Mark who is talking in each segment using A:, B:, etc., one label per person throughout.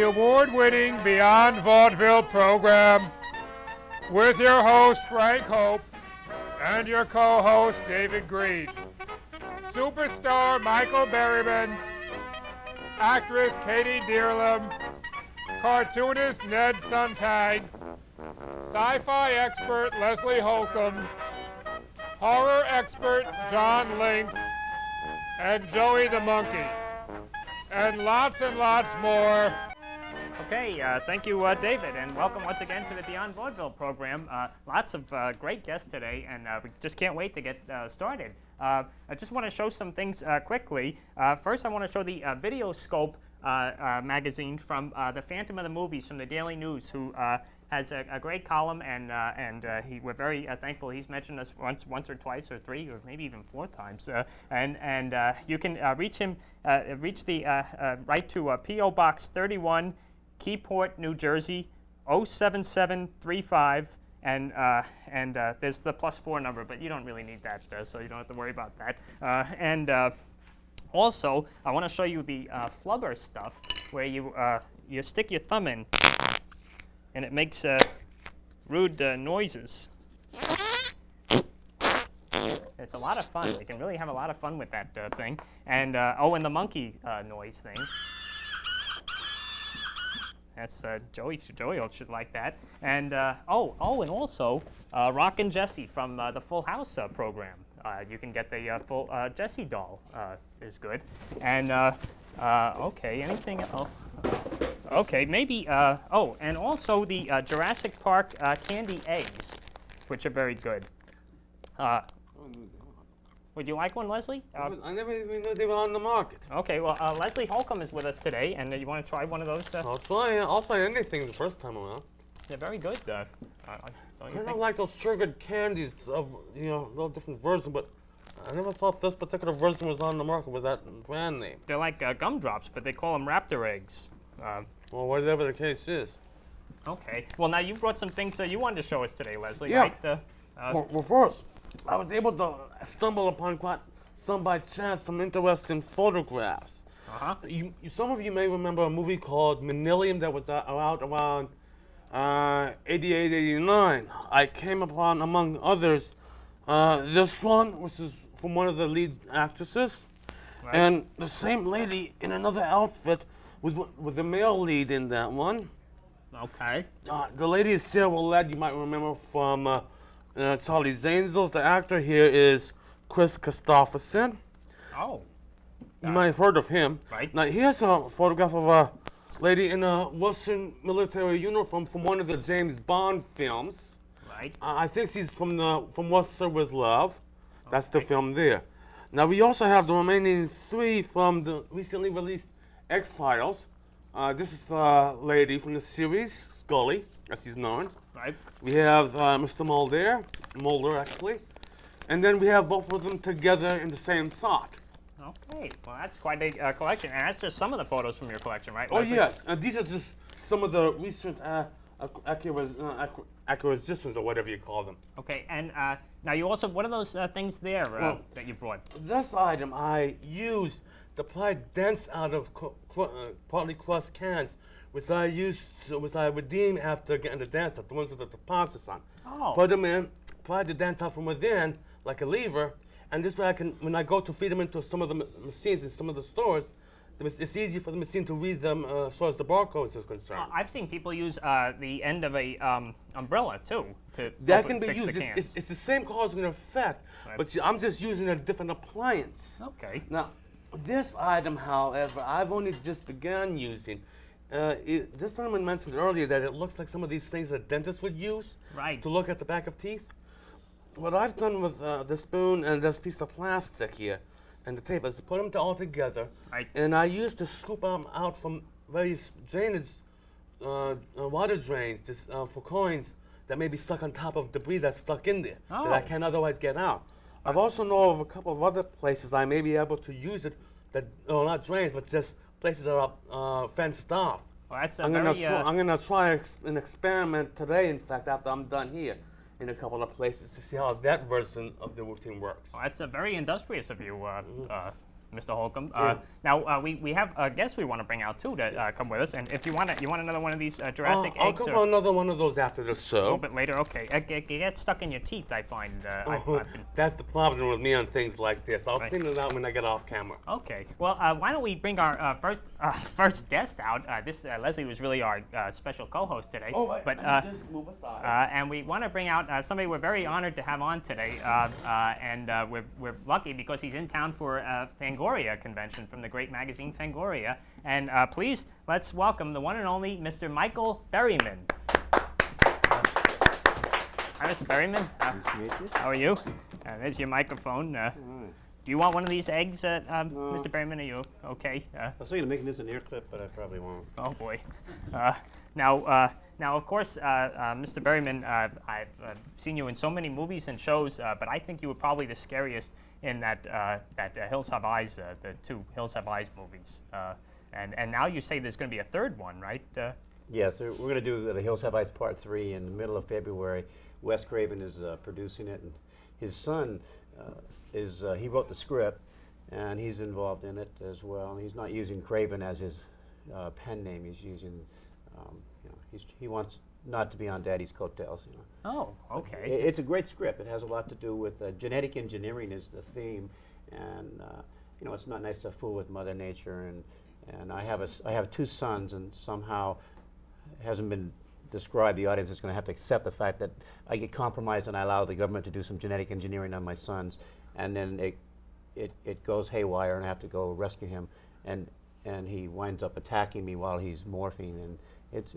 A: award-winning Beyond Vaudeville program with your host, Frank Hope, and your co-host, David Greed. Superstar Michael Berryman, actress Katy Dierlam, cartoonist Ned Sonntag, sci-fi expert Leslie Holcomb, horror expert John Link, and Joey the Monkey, and lots more.
B: Okay, thank you, David, and welcome once again to the Beyond Vaudeville program. Lots of great guests today, and we just can't wait to get started. I just want to show some things quickly. First, I want to show the Videoscope magazine from the Phantom of the Movies from the Daily News, who has a great column, and we're very thankful he's mentioned us once or twice or three or maybe even four times. And you can reach him, write to P.O. Box 31, Keyport, New Jersey, 07735, and there's the +4 number, but you don't really need that, so you don't have to worry about that. Also, I want to show you the flubber stuff, where you stick your thumb in, and it makes rude noises. It's a lot of fun. You can really have a lot of fun with that thing. And and the monkey noise thing. That's Joey should like that. And and also Rockin' Jessie from the Full House program. You can get the full Jessie doll is good. And okay, anything else? Okay, maybe. And also the Jurassic Park candy eggs, which are very good. Would you like one, Leslie?
C: I never even knew they were on the market.
B: Okay, well, Leslie Holcomb is with us today, and you want to try one of those?
C: I'll try anything the first time around.
B: They're very good. Don't you think?
C: I don't like those sugared candies of, little different versions, but I never thought this particular version was on the market with that brand name.
B: They're like gumdrops, but they call them raptor eggs.
C: Well, whatever the case is.
B: Okay. Well, now you brought some things you wanted to show us today, Leslie,
C: yeah.
B: right?
C: Well, first, I was able to stumble upon by chance some interesting photographs.
B: Uh-huh.
C: Some of you may remember a movie called Millennium that was out around 88, 89. I came upon, among others, this one, which is from one of the lead actresses, right. And the same lady in another outfit with the male lead in that one.
B: Okay.
C: The lady is Sarah Willett, you might remember from Charlie's Angels. The actor here is Chris Christopherson.
B: Oh.
C: You might have heard of him.
B: Right.
C: Now, here's a photograph of a lady in a Russian military uniform from one of the James Bond films.
B: Right.
C: I think she's from What's Up With Love. That's the film there. Now, we also have the remaining three from the recently released X-Files. This is the lady from the series, Scully, as she's known.
B: Right.
C: We have Mr. Mulder actually. And then we have both of them together in the same shot.
B: Okay, well that's quite a collection, and that's just some of the photos from your collection, right?
C: Oh
B: Leslie?
C: yes, and these are just some of the recent acquisitions or whatever you call them.
B: Okay, and now you also, what are those things there that you brought?
C: This item I used to pry dents out of partly crushed cans, which I redeem after getting the dents out, the ones with the deposits on.
B: Oh.
C: Put them in, pry the dents out from within, like a lever, and this way I can, when I go to feed them into some of the machines in some of the stores, it's easy for the machine to read them as far as the barcodes is concerned.
B: I've seen people use the end of a umbrella too to
C: that can be
B: fix
C: used.
B: the cans.
C: It's the same cause and effect,
B: right.
C: But I'm just using a different appliance.
B: Okay.
C: Now, this item, however, I've only just begun using. This gentleman mentioned earlier that it looks like some of these things that dentists would use
B: right.
C: to look at the back of teeth. What I've done with the spoon and this piece of plastic here and the tape is to put them all together,
B: right.
C: And I used to scoop them out from various drainage, water drains just, for coins that may be stuck on top of debris that's stuck in there that I can't otherwise get out. I've also know of a couple of other places I may be able to use it that, not drains, but just places that are fenced off.
B: Well, that's
C: I'm gonna try an experiment today, in fact, after I'm done here, in a couple of places to see how that version of the routine works.
B: Well, that's very industrious of you, Mr. Holcomb.
C: Yeah.
B: Now we have a guest we want to bring out too to come with us, and if you want another one of these Jurassic
C: I'll
B: eggs,
C: come
B: or
C: for another one of those after the
B: a
C: show.
B: little bit later. Okay, it gets stuck in your teeth. I find. I've been,
C: That's the problem with me on things like this. I'll
B: Right.
C: clean it out when I get off camera.
B: Okay. Well, why don't we bring our first guest out? This Leslie was really our special co-host today.
C: Just move aside.
B: And we want to bring out somebody we're very honored to have on today, and we're lucky because he's in town for Fangoria convention from the great magazine Fangoria. And please, let's welcome the one and only Mr. Michael Berryman. Hi, Mr. Berryman.
D: Nice to meet you.
B: How are you? There's your microphone. Do you want one of these eggs, Mr. Berryman? Are you okay?
D: I was thinking of making this an ear clip, but I probably won't.
B: Oh boy. Now, of course, Mr. Berryman, I've seen you in so many movies and shows, but I think you were probably the scariest in that Hills Have Eyes, the two Hills Have Eyes movies. And now you say there's going to be a third one, right?
D: Yes, we're going to do The Hills Have Eyes Part 3 in the middle of February. Wes Craven is producing it, and his son he wrote the script, and he's involved in it as well. And he's not using Craven as his pen name. He's using, he wants not to be on Daddy's coattails.
B: Oh, okay.
D: It's a great script. It has a lot to do with genetic engineering is the theme, and it's not nice to fool with Mother Nature. And I have two sons, and somehow it hasn't been described. The audience is going to have to accept the fact that I get compromised and I allow the government to do some genetic engineering on my sons, and then it goes haywire, and I have to go rescue him, and he winds up attacking me while he's morphing, and it's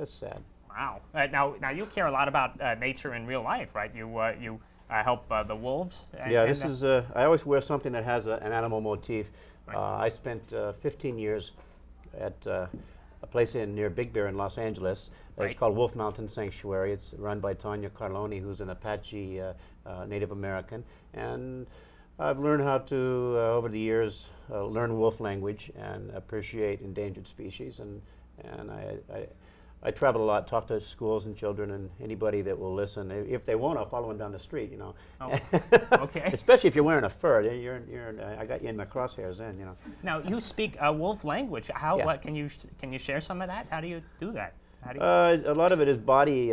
D: sad.
B: Wow. Now you care a lot about nature in real life, right? You help the wolves.
D: This is. I always wear something that has an animal motif. Right. I spent 15 years at a place near Big Bear in Los Angeles.
B: Right.
D: It's called Wolf Mountain Sanctuary. It's run by Tanya Carloni, who's an Apache Native American. And I've learned how to, over the years, learn wolf language and appreciate endangered species. And I travel a lot, talk to schools and children and anybody that will listen. If they won't, I'll follow them down the street,
B: Oh, okay.
D: Especially if you're wearing a fur. I got you in my crosshairs then,
B: Now you speak wolf language. How?
D: Yeah.
B: Can you share some of that? How do you do that?
D: A lot of it is body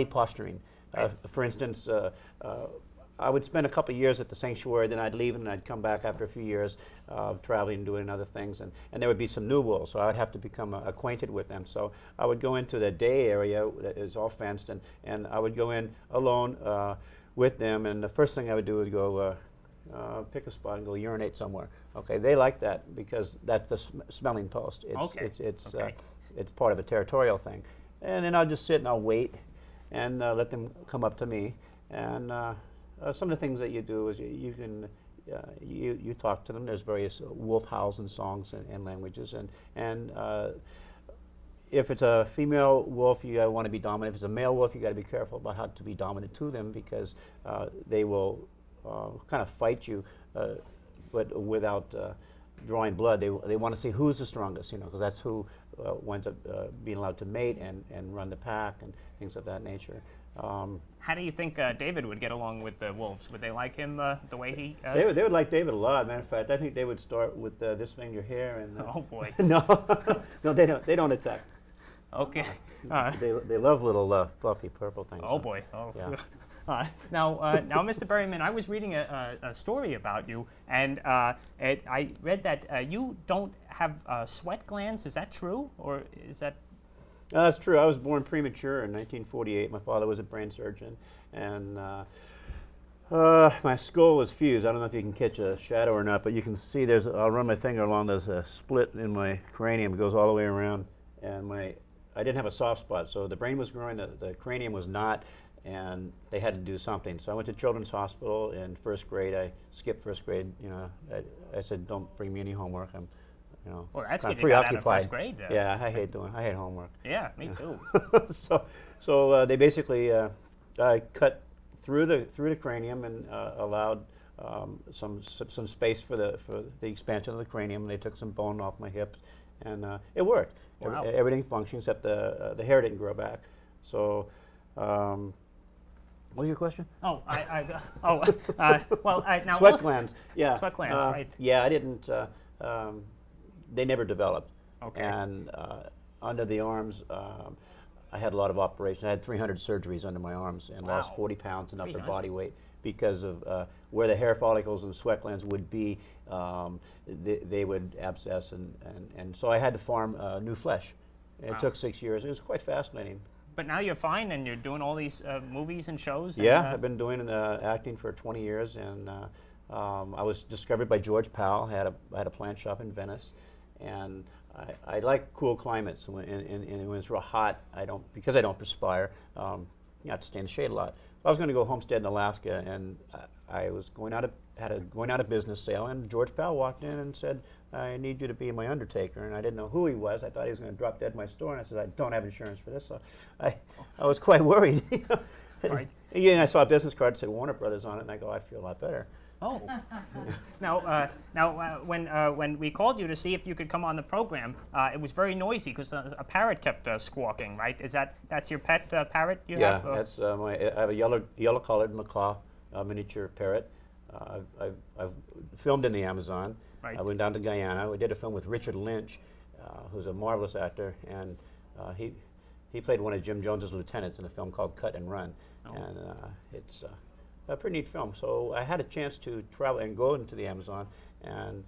D: posturing.
B: Right.
D: For instance, I would spend a couple of years at the sanctuary, then I'd leave and I'd come back after a few years of traveling and doing other things, and there would be some new wolves, so I would have to become acquainted with them. So I would go into the day area that is all fenced, and I would go in alone with them, and the first thing I would do is go pick a spot and go urinate somewhere. Okay, they like that because that's the smelling post. It's part of a territorial thing. And then I'll just sit and I'll wait and let them come up to me. And some of the things that you do is you can you talk to them. There's various wolf howls and songs and languages. And if it's a female wolf, you want to be dominant. If it's a male wolf, you got to be careful about how to be dominant to them because they will kind of fight you, but without drawing blood. They want to see who's the strongest, because that's who winds up being allowed to mate and run the pack and things of that nature.
B: How do you think David would get along with the wolves? Would they like him the way he?
D: They would like David a lot. Matter of fact, I think they would start with this thing, your hair, and
B: Oh boy.
D: no, they don't. They don't attack.
B: Okay.
D: They love little fluffy purple things.
B: Oh boy. Oh.
D: Yeah.
B: Now, Mr. Berryman, I was reading a story about you, and I read that you don't have sweat glands. Is that true, or is that?
D: That's true. I was born premature in 1948. My father was a brain surgeon, and my skull was fused. I don't know if you can catch a shadow or not, but you can see I'll run my finger along. There's a split in my cranium. It goes all the way around, and I didn't have a soft spot. So the brain was growing, the cranium was not, and they had to do something. So I went to Children's Hospital in first grade. I skipped first grade. I said, "Don't bring me any homework. I'm
B: Well, that's
D: I'm
B: good. You got out of
D: preoccupied."
B: first grade.
D: Yeah, I hate homework.
B: Yeah, me too.
D: So they basically cut through the cranium and allowed some space for the expansion of the cranium. They took some bone off my hips, and it worked.
B: Wow.
D: Everything functioned except the hair didn't grow back. So What was your question?
B: Oh, now
D: Sweat glands. Yeah.
B: Sweat glands, right.
D: Yeah, I didn't. They never developed.
B: Okay.
D: And under the arms, I had a lot of operations. I had 300 surgeries under my arms and lost
B: Wow.
D: 40 pounds and up to
B: 300.
D: body weight because of where the hair follicles and sweat glands would be. They would abscess, and so I had to farm new flesh. It
B: Wow.
D: took 6 years. It was quite fascinating.
B: But now you're fine, and you're doing all these movies and shows. And,
D: Yeah, I've been doing acting for 20 years, and I was discovered by George Powell. I had a plant shop in Venice, and I like cool climates. And when it's real hot, because I don't perspire. You have to stay in the shade a lot. I was going to go homestead in Alaska, and I was going out of business sale, and George Powell walked in and said, "I need you to be my undertaker." And I didn't know who he was. I thought he was going to drop dead in my store, and I said, "I don't have insurance for this." So I was quite worried.
B: Right.
D: Yeah, and I saw a business card that said Warner Brothers on it, and I go, "I feel a lot better."
B: Oh. Now, when we called you to see if you could come on the program, it was very noisy because a parrot kept squawking. Right? That's your pet parrot you have?
D: That's I have a yellow-collared macaw, miniature parrot. I've filmed in the Amazon.
B: Right.
D: I went down to Guyana. We did a film with Richard Lynch, who's a marvelous actor, and he played one of Jim Jones's lieutenants in a film called Cut and Run, and it's a pretty neat film. So I had a chance to travel and go into the Amazon, and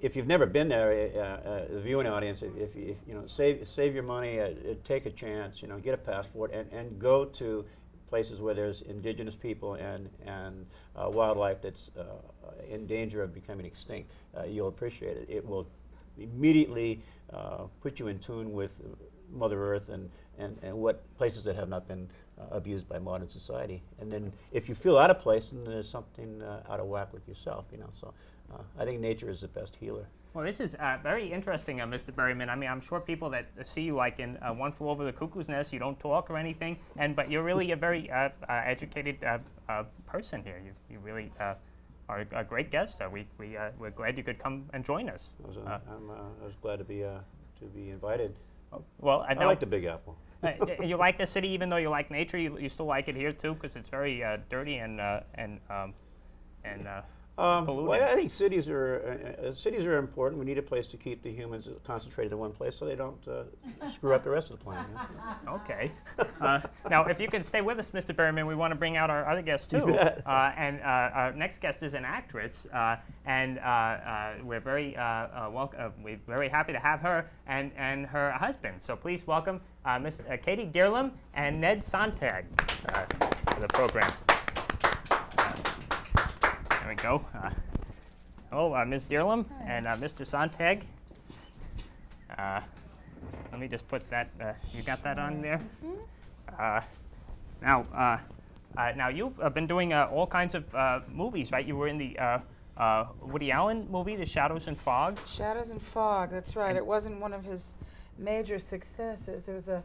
D: if you've never been there, the viewing audience, if you know, save your money, take a chance, get a passport, and go to places where there's indigenous people and wildlife that's in danger of becoming extinct. You'll appreciate it. It will immediately put you in tune with Mother Earth and what places that have not been abused by modern society. And then if you feel out of place, then there's something out of whack with yourself. So I think nature is the best healer.
B: Well, this is very interesting, Mr. Berryman. I mean, I'm sure people that see you like in One Flew Over the Cuckoo's Nest, you don't talk or anything, but you're really a very educated person here. You really are a great guest. We're glad you could come and join us.
D: I was glad to be invited.
B: Well,
D: I like the Big Apple.
B: You like the city, even though you like nature. You still like it here too, because it's very dirty and polluted.
D: Well, I think cities are important. We need a place to keep the humans concentrated in one place so they don't screw up the rest of the planet.
B: Okay. Now, if you can stay with us, Mr. Berryman, we want to bring out our other guests too. And our next guest is an actress, and we're very we're very happy to have her and her husband. So please welcome Miss Katy Dierlam and Ned Sonntag to the program. There we go. Ms. Dierlam and Mr. Sonntag. Let me just put that. You got that on there. Now you've been doing all kinds of movies, right? You were in the Woody Allen movie, The Shadows and Fog.
E: Shadows and Fog. That's right. It wasn't one of his major successes. It was a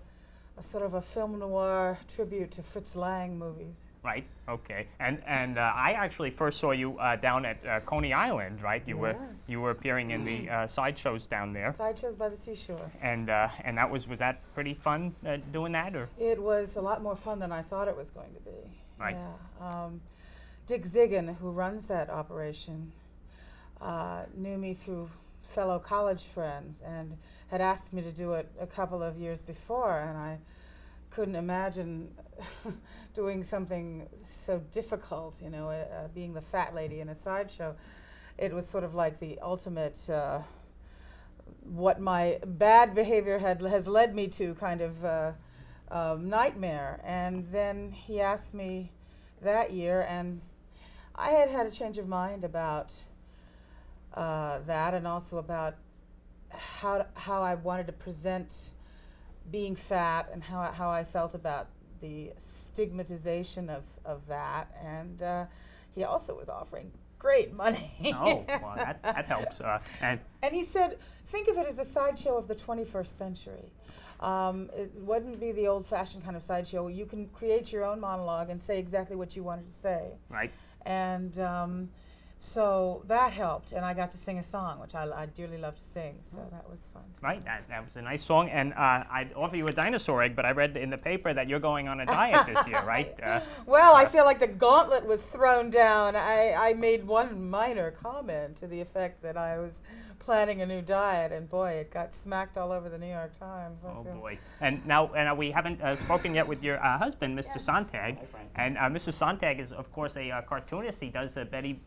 E: sort of a film noir tribute to Fritz Lang movies.
B: Right. Okay. And I actually first saw you down at Coney Island, right? You were appearing in the sideshows down there.
E: Sideshows by the seashore.
B: And that was that pretty fun doing that, or?
E: It was a lot more fun than I thought it was going to be.
B: Right.
E: Yeah. Dick Ziggin, who runs that operation, knew me through fellow college friends and had asked me to do it a couple of years before, and I couldn't imagine doing something so difficult, being the fat lady in a sideshow. It was sort of like the ultimate, what my bad behavior has led me to kind of nightmare. And then he asked me that year, and I had a change of mind about that, and also about how I wanted to present being fat and how I felt about the stigmatization of that. And he also was offering great money.
B: Oh, well, that helps. And
E: he said, think of it as a sideshow of the 21st century. It wouldn't be the old-fashioned kind of sideshow. You can create your own monologue and say exactly what you wanted to say.
B: Right.
E: And So that helped, and I got to sing a song, which I dearly love to sing, so that was fun.
B: Right, that was a nice song, and I'd offer you a dinosaur egg, but I read in the paper that you're going on a diet this year, right?
E: Well, I feel like the gauntlet was thrown down. I made one minor comment to the effect that I was planning a new diet, and boy, it got smacked all over the New York Times.
B: Oh boy! And now we haven't spoken yet with your husband, Mr. Sonntag, and Mr. Sonntag is of course a cartoonist. He does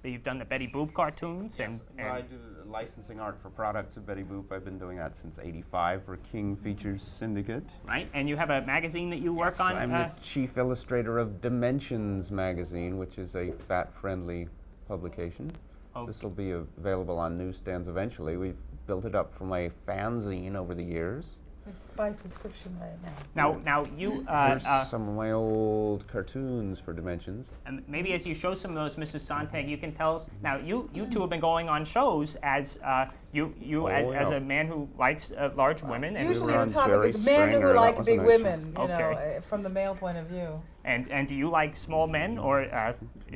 B: You've done the Betty Boop cartoons,
F: Yes, I do licensing art for products of Betty Boop. I've been doing that since '85 for King Features Syndicate.
B: right. And you have a magazine that you work on.
F: I'm the chief illustrator of Dimensions magazine, which is a fat-friendly publication.
B: Okay.
F: This will be available on newsstands eventually. We've built it up from a fanzine over the years.
E: It's by subscription right now.
B: Now you
F: Here's some of my old cartoons for Dimensions.
B: and maybe as you show some of those, Mrs. Sonntag, you can tell us. Now you two have been going on shows as as a man who likes large women, and
E: Usually
F: were
E: the
F: on
E: topic
F: Jerry
E: is men
F: Springer,
E: who
F: that
E: like
F: was a
E: big
F: nice
E: women, you
B: Okay.
E: know, from the male point of view.
B: and do you like small men or?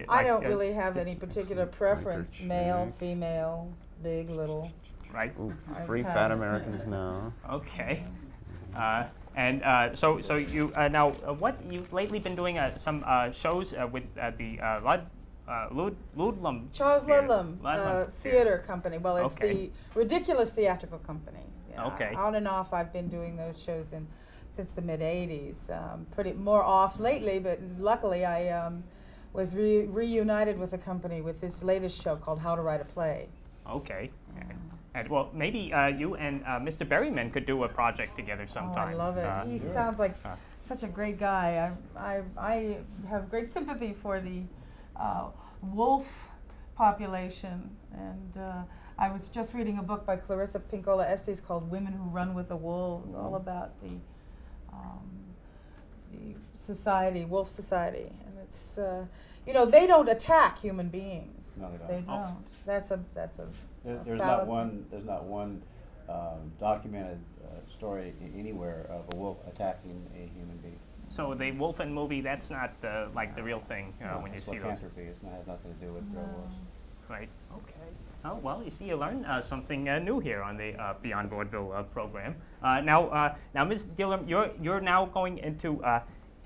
E: I don't really have any particular preference, male, female, big, little.
B: Right.
F: Ooh,
E: I've
F: free
E: had-
F: fat Americans now.
B: Okay. So you what you've lately been doing some shows with the Ludlum
E: Charles
B: Theater.
E: Ludlum Theater Company. Well, it's
B: Okay.
E: the Ridiculous Theatrical Company. Yeah.
B: Okay.
E: On and off, I've been doing those shows since the mid-'80s. Pretty more off lately, but luckily I was reunited with the company with this latest show called How to Write a Play.
B: Okay. And well, maybe you and Mr. Berryman could do a project together sometime.
E: Oh, I love it. He sounds like such a great guy. I have great sympathy for the wolf population, and I was just reading a book by Clarissa Pinkola Estes called "Women Who Run with the Wolves," all about the society, wolf society, and it's they don't attack human beings.
D: No, they don't.
E: They don't. That's a
D: There's
E: fallacy.
D: not one documented story anywhere of a wolf attacking a human being.
B: So the Wolfen movie, that's not like the real thing when you
D: It's
B: see those.
D: lycanthropy. It has nothing to do with real wolves.
B: Right. Okay. Oh well, you see, you learn something new here on the Beyond Vaudeville program. Now, Ms. Dierlam, you're now going into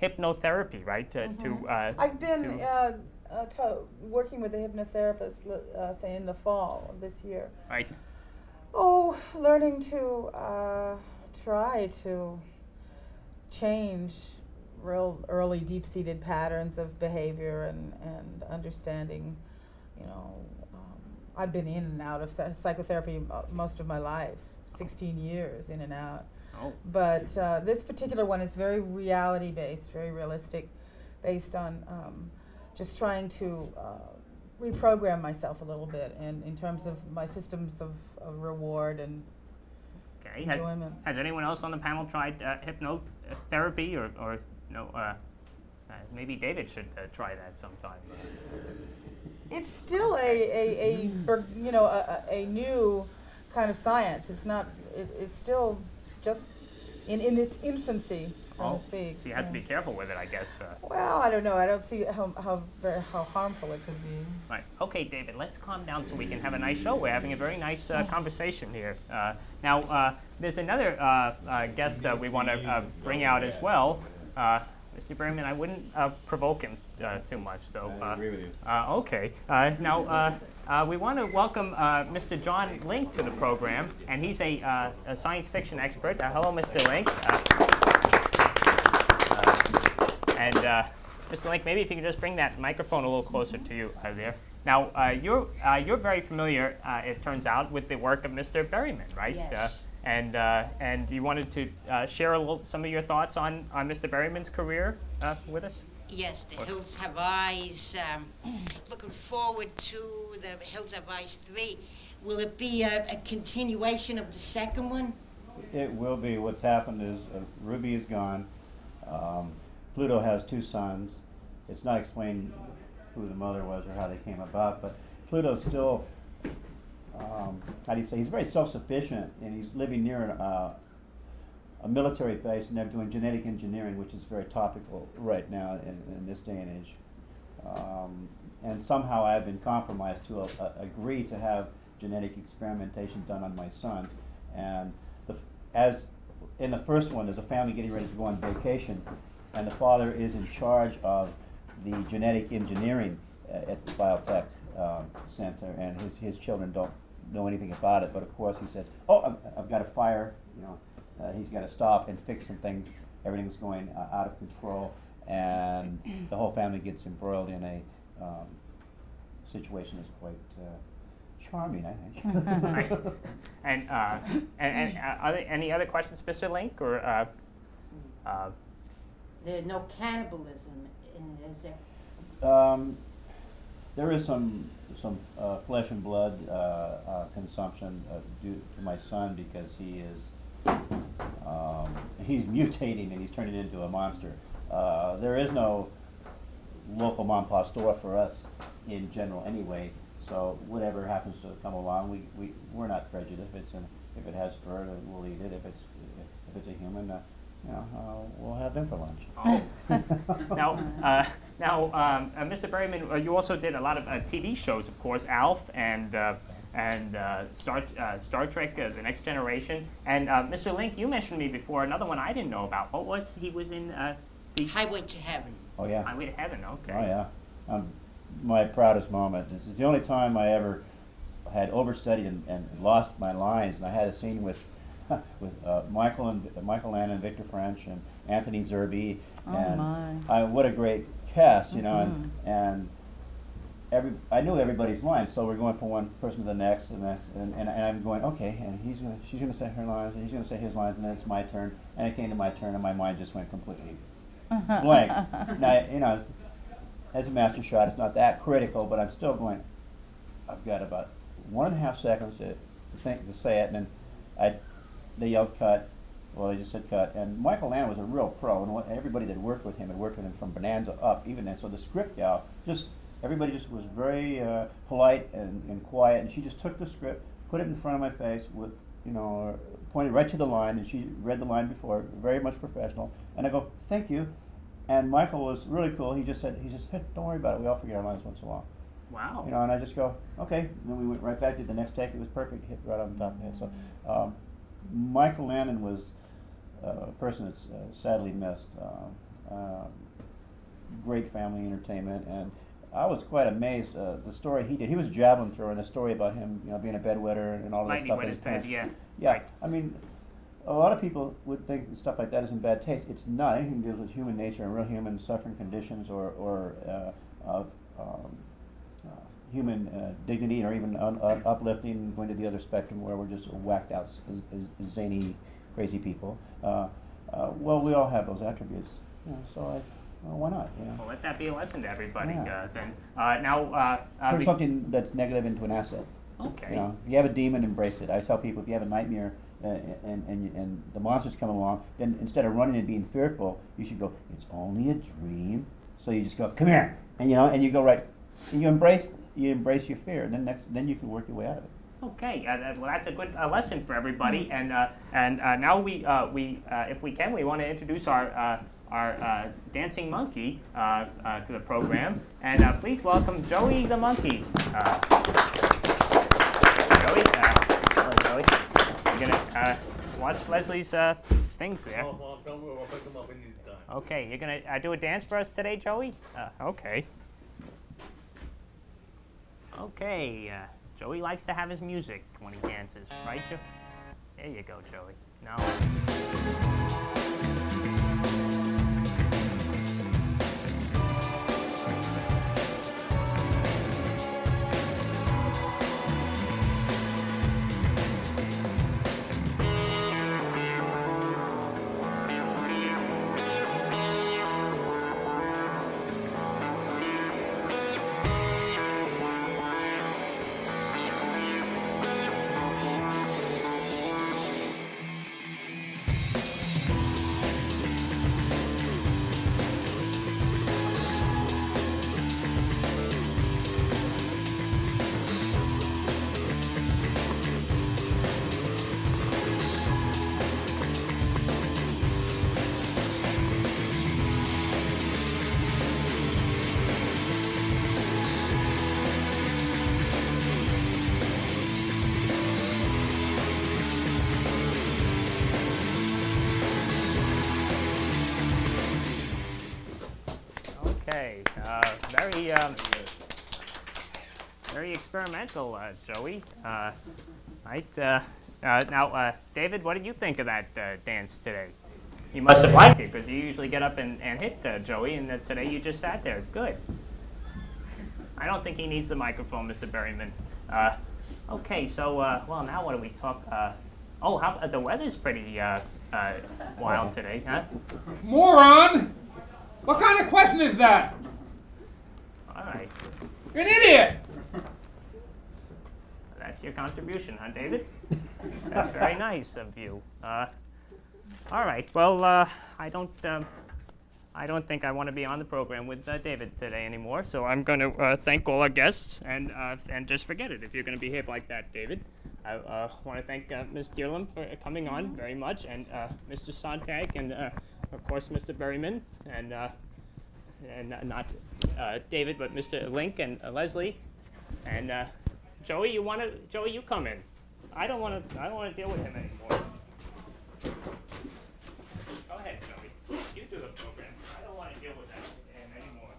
B: hypnotherapy, right?
E: I've been working with a hypnotherapist, say in the fall of this year.
B: Right.
E: Oh, learning to try to change real early deep-seated patterns of behavior and understanding, I've been in and out of psychotherapy most of my life, 16 years in and out.
B: Oh.
E: But this particular one is very reality-based, very realistic, based on just trying to reprogram myself a little bit in terms of my systems of reward and
B: Okay.
E: enjoyment.
B: Has anyone else on the panel tried hypnotherapy or no? Maybe David should try that sometime.
E: It's still a new kind of science. It's not. It's still just in its infancy, so to speak.
B: So you have to be careful with it, I guess.
E: Well, I don't know. I don't see how harmful it could be.
B: Right. Okay, David, let's calm down so we can have a nice show. We're having a very nice conversation here. Now, there's another guest we want to bring out as well. Mr. Berryman, I wouldn't provoke him too much, though.
D: I agree with you.
B: Okay. Now, we want to welcome Mr. John Link to the program, and he's a science fiction expert. Hello, Mr. Link. Mr. Link, maybe if you could just bring that microphone a little closer to you there. Now, you're very familiar, it turns out, with the work of Mr. Berryman, right?
G: Yes.
B: And you wanted to share some of your thoughts on Mr. Berryman's career with us?
G: Yes, The Hills Have Eyes. Looking forward to The Hills Have Eyes 3. Will it be a continuation of the second one?
D: It will be. What's happened is Ruby is gone. Pluto has two sons. It's not explained who the mother was or how they came about, but Pluto's still, how do you say, he's very self-sufficient, and he's living near a military base, and they're doing genetic engineering, which is very topical right now in this day and age. And somehow I've been compromised to agree to have genetic experimentation done on my son. And as in the first one, there's a family getting ready to go on vacation, and the father is in charge of the genetic engineering at the biotech center, and his children don't know anything about it. But of course, he says, "Oh, I've got a fire." He's got to stop and fix some things. Everything's going out of control, and the whole family gets embroiled in a situation that's quite charming, I think.
B: Right. And are there any other questions, Mr. Link, or?
G: There's no cannibalism in it, is there?
D: There is some flesh and blood consumption due to my son, because he's mutating and he's turning into a monster. There is no local mom and pop store for us in general anyway, so whatever happens to come along, we're not prejudiced. If it has fur, we'll eat it. If it's a human, we'll have them for lunch.
B: Oh. Now, Mr. Berryman, you also did a lot of TV shows, of course, Alf and Star Trek: The Next Generation. And Mr. Link, you mentioned me before another one I didn't know about. What was he was in the
G: Highway to Heaven.
D: Oh yeah.
B: Highway to Heaven. Okay.
D: Oh yeah. My proudest moment. This is the only time I ever had overstudied and lost my lines, and I had a scene with Michael Land and Victor French and Anthony Zerbe, and what a great cast, and I knew everybody's lines, so we're going from one person to the next, and I'm going, okay, and she's gonna say her lines, and he's gonna say his lines, and then it's my turn, and it came to my turn, and my mind just went completely blank. Now, as a master shot, it's not that critical, but I'm still going. I've got about 1.5 seconds to say it, and then they yelled cut. Well, they just said cut. And Michael Land was a real pro, and everybody that worked with him had worked with him from Bonanza up, even then. So the script gal, everybody just was very polite and quiet, and she just took the script, put it in front of my face with, pointed right to the line, and she read the line before, very much professional. And I go, thank you. And Michael was really cool. He just said, hey, don't worry about it. We all forget our lines once in a while.
B: Wow.
D: And I just go, okay. And then we went right back to the next take. It was perfect. Hit right on the top of the head. So Michael Landon was a person that's sadly missed. Great family entertainment, and I was quite amazed the story he did. He was a javelin thrower, and the story about him, being a bedwetter and all that stuff.
B: Wet his bed, yeah.
D: Yeah,
B: Right.
D: I mean, a lot of people would think stuff like that is in bad taste. It's not. Anything to do with human nature and real human suffering conditions, or human dignity, or even uplifting, going to the other spectrum where we're just whacked out, zany, crazy people. Well, we all have those attributes, so why not?
B: Well, let that be a lesson to everybody.
D: Yeah.
B: Then now,
D: Turn something that's negative into an asset.
B: okay.
D: If you have a demon, embrace it. I tell people, if you have a nightmare and the monster's coming along, then instead of running and being fearful, you should go, it's only a dream. So you just go, come here, and and you go right, and you embrace your fear, and then you can work your way out of it.
B: Okay, well, that's a good lesson for everybody. And now we if we can, we want to introduce our dancing monkey to the program. And please welcome Joey the monkey. Joey, hello, Joey. You're gonna watch Leslie's things there.
C: Oh, don't worry, I'll pick them up when he's done.
B: Okay, you're gonna do a dance for us today, Joey? Okay. Okay. Joey likes to have his music when he dances, right, Joe? There you go, Joey. Now. Okay, very experimental, Joey. Right. Now, David, what did you think of that dance today? You must have liked it, because you usually get up and hit Joey, and today you just sat there. Good. I don't think he needs the microphone, Mr. Berryman. Okay, so, well, now what do we talk? The weather's pretty wild today, huh?
A: Moron! What kind of question is that?
B: All right.
A: You're an idiot!
B: That's your contribution, huh, David? That's very nice of you. All right. Well, I don't think I want to be on the program with David today anymore. So I'm going to thank all our guests and just forget it if you're going to behave like that, David. I want to thank Ms. Dierlam for coming on very much, and Mr. Sonntag, and of course Mr. Berryman, and not David, but Mr. Link and Leslie, and Joey. Joey, you come in. I don't want to deal with him anymore. Go ahead, Joey. You do the program. I don't want to deal with him anymore.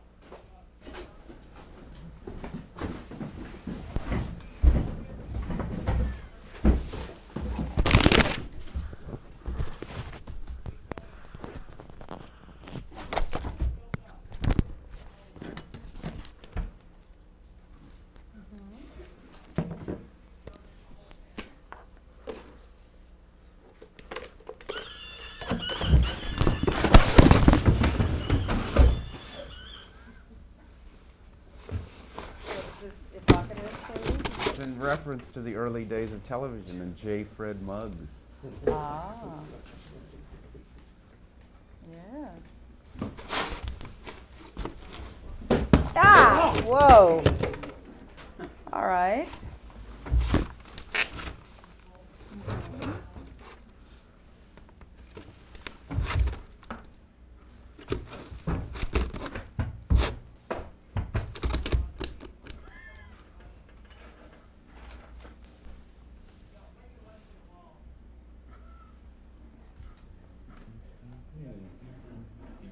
F: It's in reference to the early days of television and J. Fred Muggs.
E: Ah. Yes. Ah! Whoa. All right.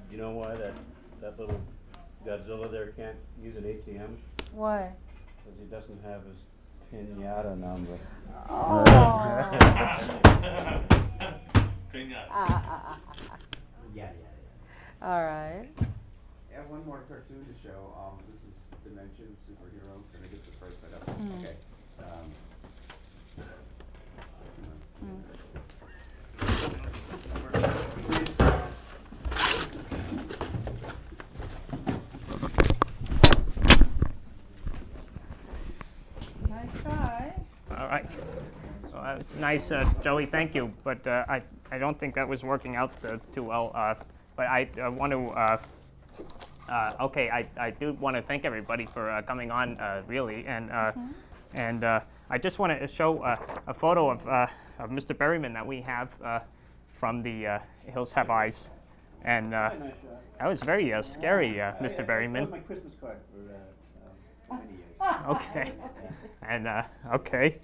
D: You know why that little Godzilla there can't use an ATM?
E: Why?
D: Because he doesn't have his pinata number.
E: Oh.
D: Yeah.
E: All right.
F: I have one more cartoon to show. This is Dimension Superhero. Can I get the first set up? Okay.
E: Nice try.
B: All right. Well, that was nice, Joey. Thank you. But I don't think that was working out too well. But I want to. I do want to thank everybody for coming on, really, and I just want to show a photo of Mr. Berryman that we have from the Hills Have Eyes, and that was very scary, Mr. Berryman.
D: That was my Christmas card for many years.
B: Okay, and okay.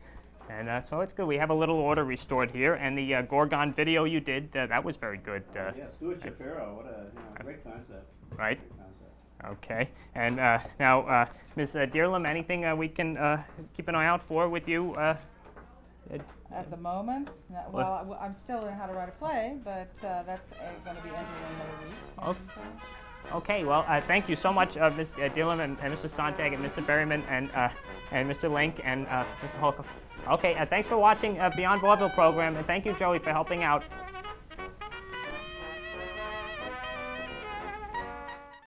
B: And so it's good. We have a little order restored here, and the Gorgon video you did, that was very good.
D: Yeah, Stuart Shapiro, what a great concept.
B: Right.
D: Great concept.
B: Okay. And now, Ms. Dierlam, anything we can keep an eye out for with you?
E: At the moment, no, well, I'm still learning how to write a play, but that's going to be ending in another week.
B: Okay. Well, thank you so much, Ms. Dierlam and Mr. Sonntag and Mr. Berryman and Mr. Link and Mr. Holcomb. Okay. Thanks for watching Beyond Vaudeville program, and thank you, Joey, for helping out.